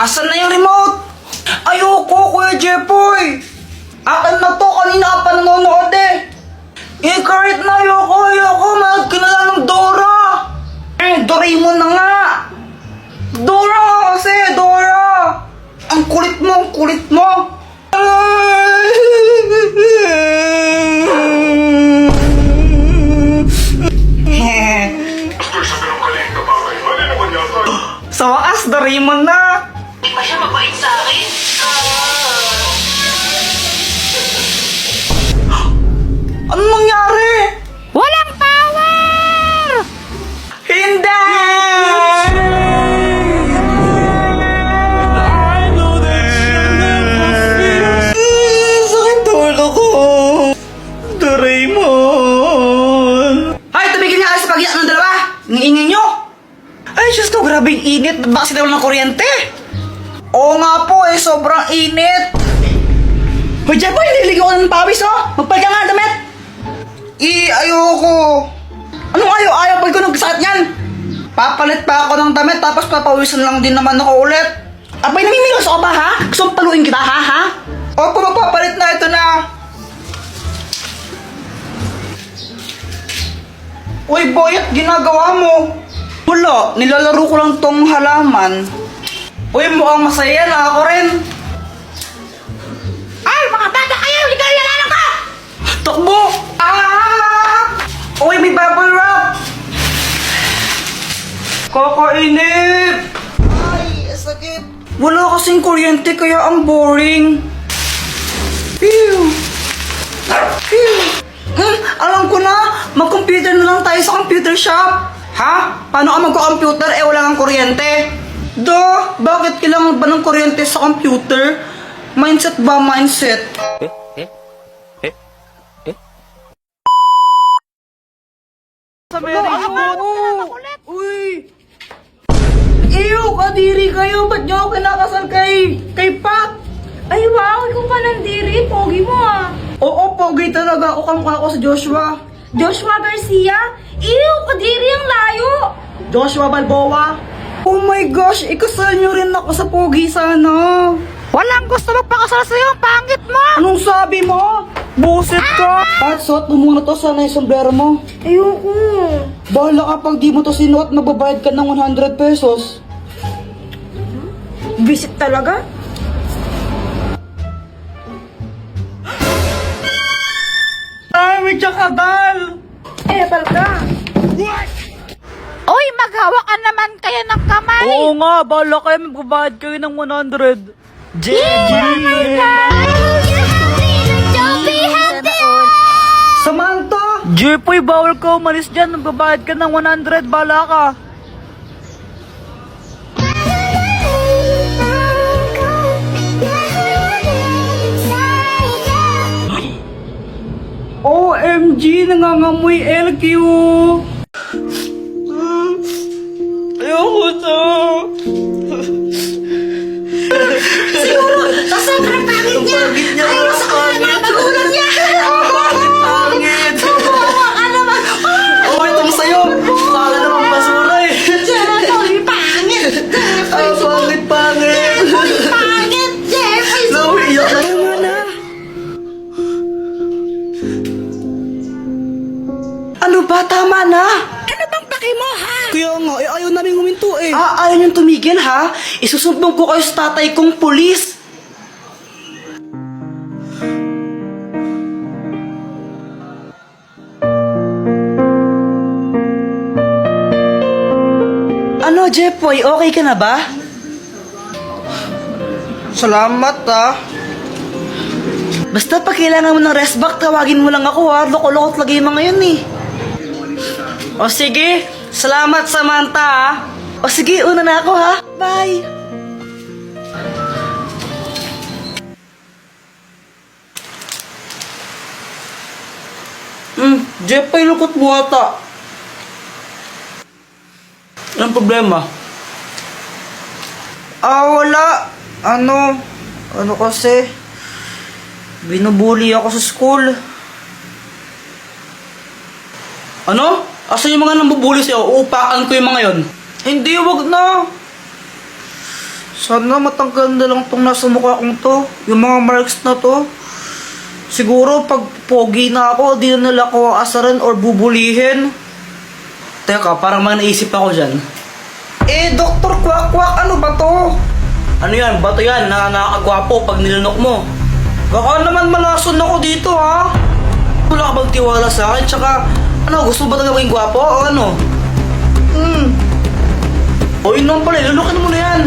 Asan na yung remote? Ayoko, Kuya Jepoy! Akin na to, kanina ka pa nanonood eh! Kahit na ayoko, mahal ka na lang ng Dora! Doraemon na nga! Dora kasi, Dora! Ang kulit mo! Sa wakas, Doraemon na! Di pa siya mabait sa akin. Ano nangyari? Walang power! Hindi! Sakit tulo ko! Doraemon! Ay, tumigil nga kayo sa pag-iyak ng dalawa! Ang ingay nyo! Ay, Diyos ko, grabing init! Ba't ba kasi wala ng kuryente? Oo nga po eh, sobrang init! Hoy, Jepoy, nililigaw ko ng pawis oh! Magpalit ka nga, damit! Ayoko! Anong ayaw? Pag ko nagsakit yan! Papalit pa ako ng damit tapos papawisan lang din naman ako ulit! Abay, namimilos ako ba ha? Gusto mong paluin kita ha? Opo, magpapalit na, ito na! Uy, Boyet, ginagawa mo? Wala, nilalaro ko lang tong halaman. Uy, mukhang masaya na ako rin. Ay, mga bata kayo! Ligaw na lang ka! Takbo! Uy, may bubble wrap! Kakainip! Ay, sakit! Wala kasing kuryente kaya ang boring. Phew! Alam ko na! Mag-computer na lang tayo sa computer shop! Ha? Paano ka magko-computer wala kang kuryente? Bakit kailangan ba ng kuryente sa computer? Mindset ba mindset? Sa Mary Uy! Ew! Kadiri kayo! Ba't nyo ako kinakasal kay Pat? Ay, wow! Ikaw pa nandiri. Pogi mo ah. Oo, pogi talaga. Ako kamukha ko sa Joshua. Joshua Garcia? Ew! Kadiri ang layo! Joshua Balboa. Oh my gosh! Ikasal nyo rin ako sa pogi sana. Walang gusto magpakasal sa'yo. Ang pangit mo! Anong sabi mo? Buset ka! Pat, suot mo muna to. Sana yung sombrero mo. Ayoko. Bahala ka pag di mo to sinuot, magbabayad ka ng 100 pesos. Visit talaga? Ay, may tsakadal! Palka. Oy, maghawa ka naman kayo ng kamay. Oo nga, bahala kayo, magbabayad kayo ng 100. Samantha! Jepoy, bawal ka umalis dyan. Magbabayad ka ng 100. Bala ka. OMG! Nangangamoy LQ! Ayoko to! Siguro, sobrang pangit niya. Ayaw sa kanya ng magulang niya. Pangit! Subuha ka naman. Oh, itong sayo! Kala naman basura eh! Jeffoy, pangit. Ay, pangit! Pangit, Jeffoy. No, iyak na naman na! Ano ba? Tama na! Ano bang paki mo, ha? Kaya nga, ayaw namin huminto eh. Ayaw niyong tumigil ha? Isusumbong ko kayo sa tatay kong pulis. Ano, Jepoy? Okay ka na ba? Salamat ah. Basta pag kailangan mo ng rest back, tawagin mo lang ako ha. Loko-lokot lagi yung mga yun eh. O sige, salamat Samantha ha. O sige, una na ako ha. Bye. Jepoy, lukot mo ata. Anong problema? Wala. Ano kasi? Binubuli ako sa school. Ano? Asan yung mga nambubuli sa'yo? Uupakan ko yung mga yon. Hindi, wag na. Sana matanggal na lang tong nasa mukha kong to. Yung mga marks na to. Siguro pag pogi na ako, di na nila ako aasaran or bubulihin. Teka, parang may naisip ako dyan. Dr. Kwak-Kwak, ano ba to? Ano yan? Bato yan na nakakagwapo pag nilunok mo. Baka naman malason ako dito, ha? Wala ka bang tiwala sa akin? Tsaka, ano, gusto mo ba talaga maging gwapo o ano? O yun naman pala, lunukin mo na yan.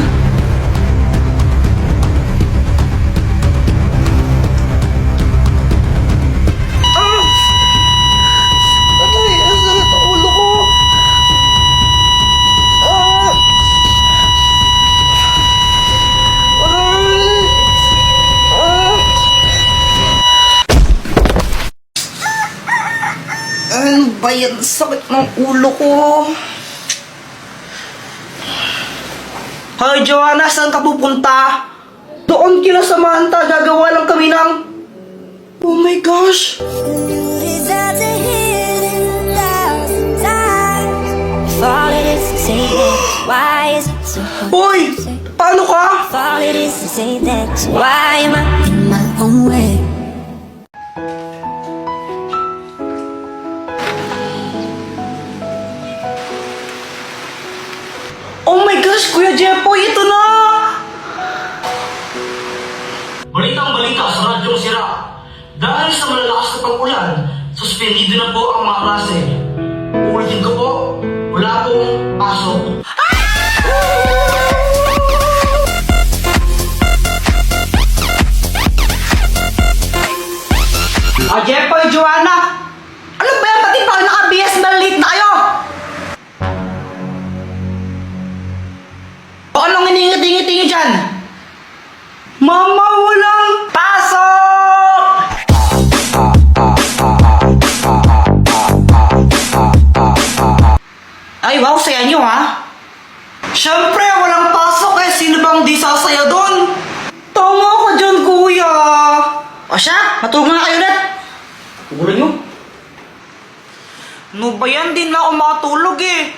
Ay, ang sakit ang ulo ko. Ano ba yan? Sakit ng ulo ko. Hoy, Joanna, saan ka pupunta? Doon kila Samantha, gagawa lang kami ng... Oh my gosh! Hoy! Paano ka? Why am I in my own way? Oh my gosh, Kuya Jepoy, ito na! Balitang-balita sa radyong sira. Dahil sa malalakas na pag-ulan, suspendido na po ang mga klase. Uulitin ko po, wala pong pasok. Jepoy, Joanna! Ano ba yan? Pati pa naka-BS na late na kayo! O anong hiningi-tingi-tingi dyan? Mama, walang pasok! Ay, wow, saya nyo, ha? Siyempre, walang pasok eh. Sino bang di sasaya doon? Tama ka dyan, kuya. O siya, matulog na kayo ulit. Tugulan nyo. Ano ba yan? Di na ako makatulog eh.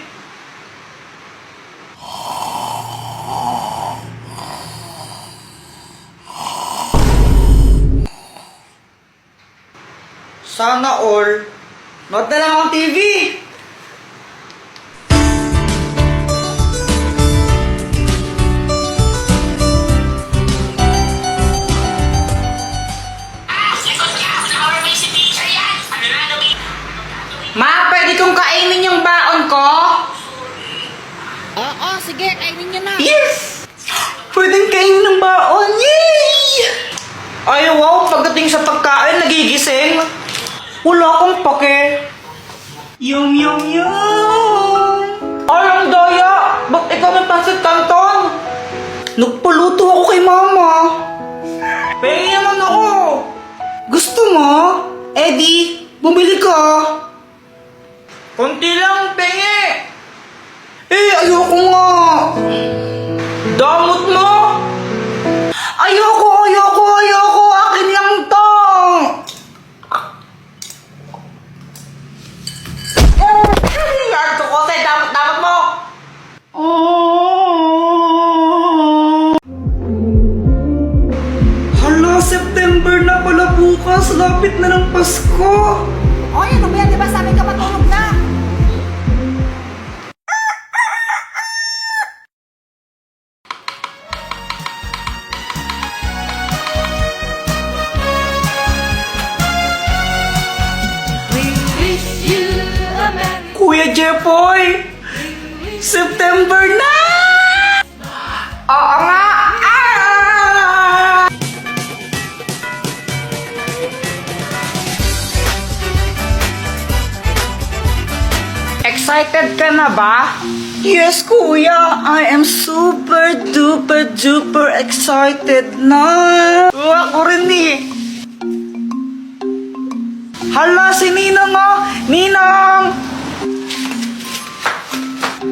Sana all. Nood na lang ang TV. Ma, pwede kong kainin yung baon ko? Oo, sige, kainin niyo na. Yes! Pwedeng kainin ng baon. Yay! Ay, wow, pagdating sa pagkain, nagigising. Wala akong pake. Yum, yum, yum. Ay, ang daya! Ba't ikaw may pansit canton? Nagpaluto ako kay mama. Pengi naman ako. Gusto mo? Eddie, bumili ka. Kunti lang, pengi. Ayoko nga. Damot mo. Ayoko. Akin lang to. Yarto ko sa'yo, damot mo. Hala, September na pala bukas. Lapit na ng Pasko. Oy, ano ba yan? Di ba sabi ka matulog na? Kuya Jepoy, September na! Oo nga! Excited ka na ba? Yes, kuya. I am super duper duper excited na. Ako rin eh. Hala, si Ninang oh! Ninang!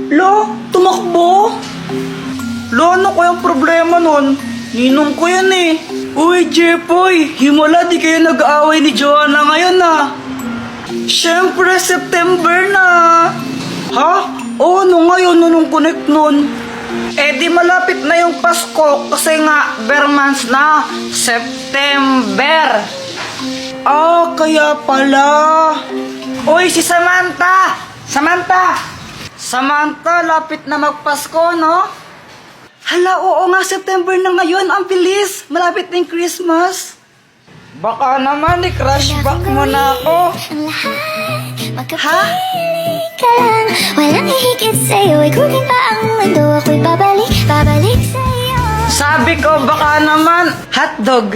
Lo, tumakbo? Lo, ano kayang problema nun? Ninong ko yan eh. Uy, Jepoy, himala di kayo nag-aaway ni Joanna ngayon ah. Siyempre, September na. Ha? Oo, ano ngayon? Anong connect nun? Eh di malapit na yung Pasko kasi nga bare months na, September. Ah, kaya pala. Uy, si Samantha! Samantha! Samantha, lapit na magpasko, no? Hala, oo nga, September na ngayon. Ang bilis. Malapit na yung Christmas. Baka naman, i-crush back mo na ako. Ha? Ka lang, walang hihigit sa'yo. Ikutin pa ang mundo, ako'y babalik sa'yo. Sabi ko, baka naman, hotdog.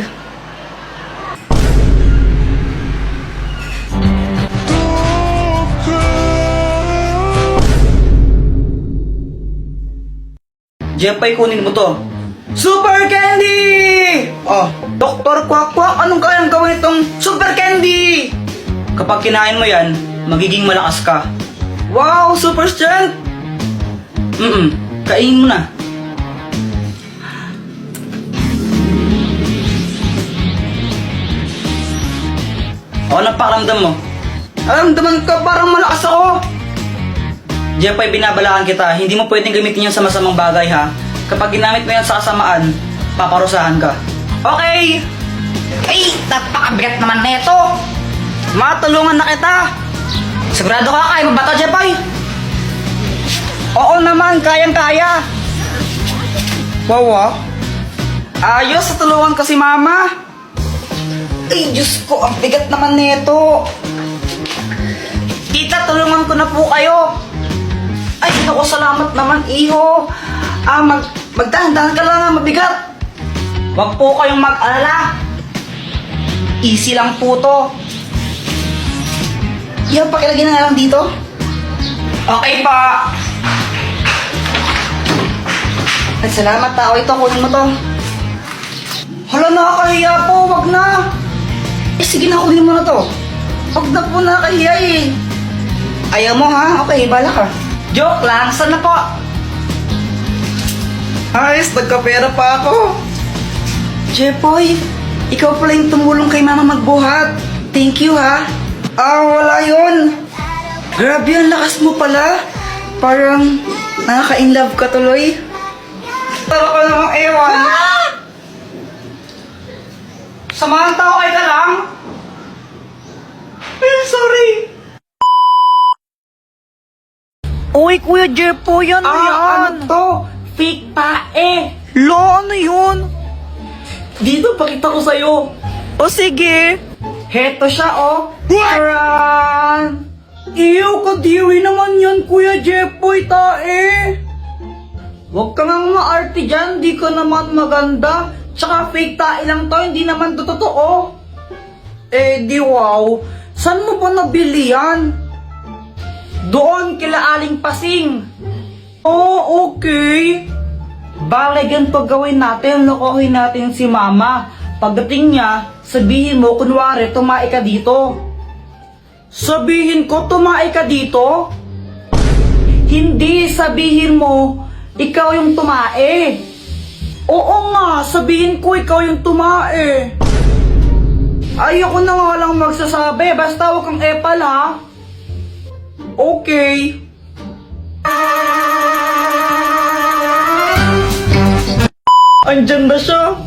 Jepay, kunin mo to. Super Candy! Oh, Dr. Quack Quack, anong kayang gawin itong Super Candy? Kapag kinain mo yan, magiging malakas ka. Wow, super strength! Kainin mo na. Anong pakiramdam mo? Aramdaman ka parang malakas ako. Jepay, binabalaan kita, hindi mo pwedeng gamitin yan sa masamang bagay ha. Kapag ginamit mo yan sa kasamaan, paparusahan ka. Okay! Ay, napakabigat naman na ito! Matulungan na kita! Sigurado ka, kaya mo ba ito, Jepay? Oo naman, kayang-kaya! Wow, ayos, tulungan ko si Mama! Ay, Diyos ko, ang bigat naman nito! Tita, tulungan ko na po kayo! Ay, naku, salamat naman, iho. Magdahan-dahan ka lang, mabigat. Huwag po kayong mag-alala. Easy lang po to. Yan, pakilagyan na lang dito. Okay pa. Ay, salamat tao. Ito, kunin mo to. Hala, nakakahiya po. Wag na. Eh, sige na, kunin mo na to. Wag na po, nakakahiya eh. Ayaw mo ha? Okay, bala ka. Joke lang, sana po? Ayos, nagkapera pa ako. Jepoy, ikaw pala yung tumulong kay Mama magbuhat. Thank you ha. Wala yun. Grabe, ang lakas mo pala. Parang nakaka-inlove ka tuloy. Tara ka namang ewan. Samantha, okay ka lang? Ay, sorry. Uy, Kuya Jepo, yan na yan. Ano to? Fake tae. Lo, ano yun? Dito, pakita ko sa'yo. O, sige. Heto siya, oh. Taran! Iyo, kadiri naman yan, Kuya Jepoy, tae. Huwag ka nang maarte dyan, di ka naman maganda. Tsaka fake tae lang to, hindi naman to totoo. Eh, di wow. Saan mo ba nabili yan? Doon kila Aling Pasing. Oh, okay. Bale, ganito gawin natin. Lokohin natin si Mama. Pagdating niya, sabihin mo, kunwari, tumae ka dito. Sabihin ko, tumae ka dito? Hindi, sabihin mo, ikaw yung tumae. Oo nga, sabihin ko, ikaw yung tumae. Ayoko na nga lang magsasabi, basta huwag kang epal ha. Okay. Andyan ba siya?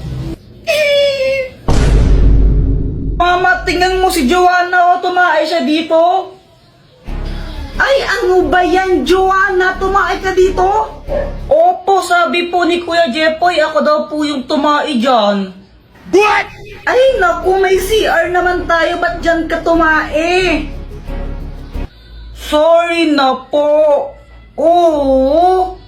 Mama, tingnan mo si Joanna, o tumae siya dito. Ay, ano ba yan, Joanna? Tumae ka dito? Opo, sabi po ni Kuya Jepoy, ako daw po yung tumae dyan. What? Ay, naku, may CR naman tayo, ba't dyan ka tumae? Sorry na po. Oo.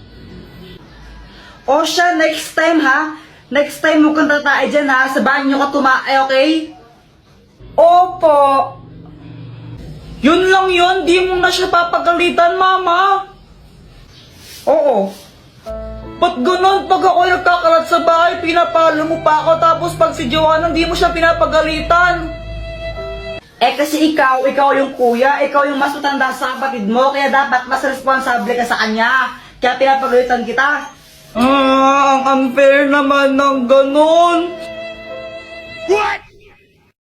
O siya, next time ha. Next time mo kang tatae dyan ha. Sa banyo ka tumae, okay? Opo. Yun lang yun. Di mo na siya papagalitan, Mama. Oo. Ba't ganun? Pag ako nagkakalat sa bahay, pinapalo mo pa ako. Tapos pag si Joanna, di mo siya pinapagalitan. Eh kasi ikaw yung kuya, ikaw yung mas matanda sa kapatid mo, kaya dapat mas responsable ka sa kanya. Kaya pinapagalitan kita. Ang unfair naman ng ganun. What?